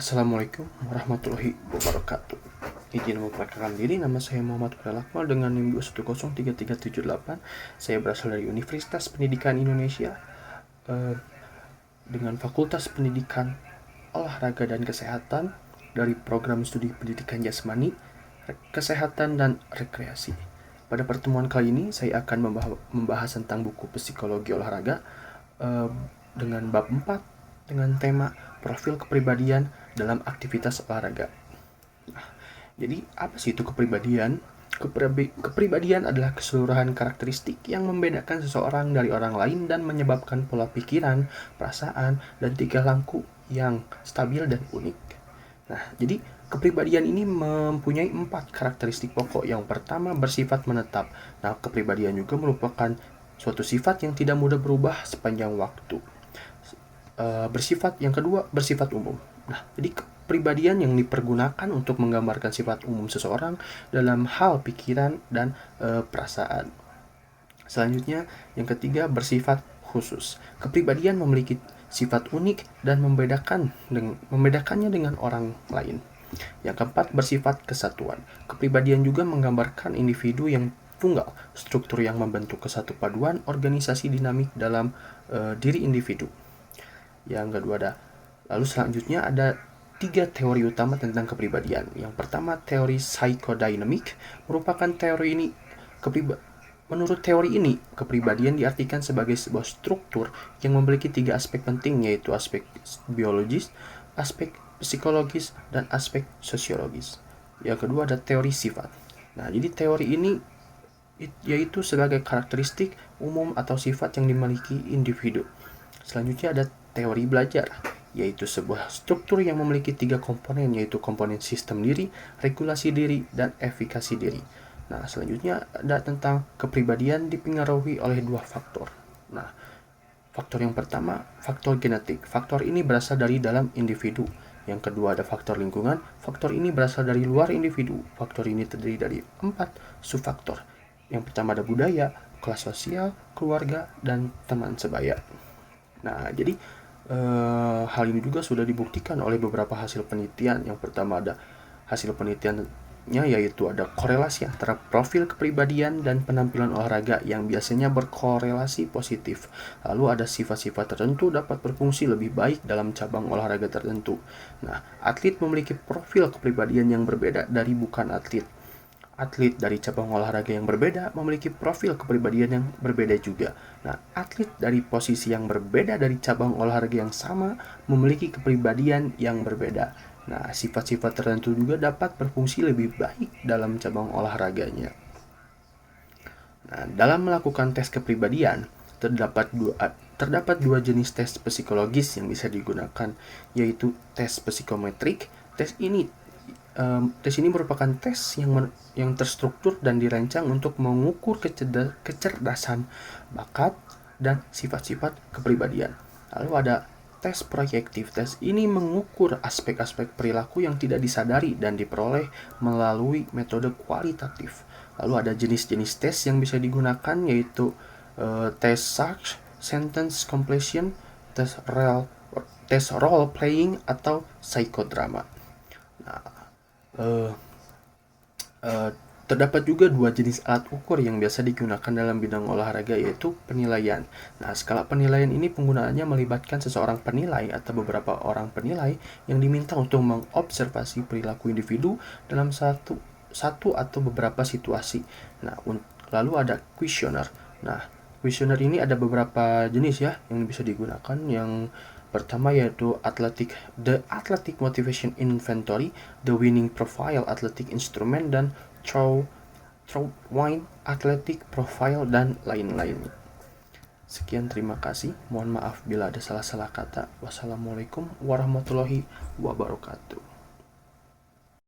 Assalamualaikum warahmatullahi wabarakatuh. Izin memperkenalkan diri, nama saya Muhammad Akmal dengan NIM 2103378. Saya berasal dari Universitas Pendidikan Indonesia dengan Fakultas Pendidikan Olahraga dan Kesehatan dari Program Studi Pendidikan Jasmani, Kesehatan dan Rekreasi. Pada pertemuan kali ini saya akan membahas tentang buku Psikologi Olahraga dengan bab 4 dengan tema profil kepribadian dalam aktivitas olahraga. Nah, jadi apa sih itu kepribadian? Kepribadian adalah keseluruhan karakteristik yang membedakan seseorang dari orang lain dan menyebabkan pola pikiran, perasaan, dan tingkah laku yang stabil dan unik. Nah, jadi kepribadian ini mempunyai 4 karakteristik pokok. Yang pertama, bersifat menetap. Nah, kepribadian juga merupakan suatu sifat yang tidak mudah berubah sepanjang waktu. Yang kedua, bersifat umum. Nah, jadi kepribadian yang dipergunakan untuk menggambarkan sifat umum seseorang dalam hal pikiran dan perasaan. Selanjutnya, yang ketiga, bersifat khusus. Kepribadian memiliki sifat unik dan membedakannya dengan orang lain. Yang keempat, bersifat kesatuan. Kepribadian juga menggambarkan individu yang tunggal, struktur yang membentuk kesatu paduan organisasi dinamik dalam diri individu. Yang kedua lalu selanjutnya ada 3 teori utama tentang kepribadian. Yang pertama, teori psikodinamik merupakan menurut teori ini, kepribadian diartikan sebagai sebuah struktur yang memiliki 3 aspek penting, yaitu aspek biologis, aspek psikologis, dan aspek sosiologis. Yang kedua ada teori sifat. Nah, jadi teori ini yaitu sebagai karakteristik umum atau sifat yang dimiliki individu. Selanjutnya ada teori belajar, yaitu sebuah struktur yang memiliki 3 komponen, yaitu komponen sistem diri, regulasi diri, dan efikasi diri. Nah, selanjutnya ada tentang kepribadian dipengaruhi oleh 2 faktor. Nah, faktor yang pertama, faktor genetik. Faktor ini berasal dari dalam individu. Yang kedua ada faktor lingkungan. Faktor ini berasal dari luar individu. Faktor ini terdiri dari 4 subfaktor. Yang pertama ada budaya, kelas sosial, keluarga, dan teman sebaya. Nah, jadi hal ini juga sudah dibuktikan oleh beberapa hasil penelitian. Yang pertama ada hasil penelitiannya, yaitu ada korelasi antara profil kepribadian dan penampilan olahraga yang biasanya berkorelasi positif. Lalu ada sifat-sifat tertentu dapat berfungsi lebih baik dalam cabang olahraga tertentu. Nah, atlet memiliki profil kepribadian yang berbeda dari bukan atlet. Atlet dari cabang olahraga yang berbeda memiliki profil kepribadian yang berbeda juga. Nah, atlet dari posisi yang berbeda dari cabang olahraga yang sama memiliki kepribadian yang berbeda. Nah, sifat-sifat tertentu juga dapat berfungsi lebih baik dalam cabang olahraganya. Nah, dalam melakukan tes kepribadian, terdapat dua jenis tes psikologis yang bisa digunakan, yaitu tes psikometrik. Tes ini merupakan tes yang terstruktur dan dirancang untuk mengukur kecerdasan, bakat, dan sifat-sifat kepribadian. Lalu ada tes proyektif. Tes ini mengukur aspek-aspek perilaku yang tidak disadari dan diperoleh melalui metode kualitatif. Lalu ada jenis-jenis tes yang bisa digunakan, yaitu tes SARS, sentence completion, tes role playing, atau psikodrama. Nah, terdapat juga 2 jenis alat ukur yang biasa digunakan dalam bidang olahraga, yaitu penilaian. Nah, skala penilaian ini penggunaannya melibatkan seseorang penilai atau beberapa orang penilai yang diminta untuk mengobservasi perilaku individu dalam satu atau beberapa situasi. Nah, lalu ada kuesioner. Nah, kuesioner ini ada beberapa jenis ya yang bisa digunakan. Yang pertama yaitu The Athletic Motivation Inventory, The Winning Profile Athletic Instrument, dan Through-Wine Athletic Profile, dan lain-lain. Sekian, terima kasih. Mohon maaf bila ada salah-salah kata. Wassalamualaikum warahmatullahi wabarakatuh.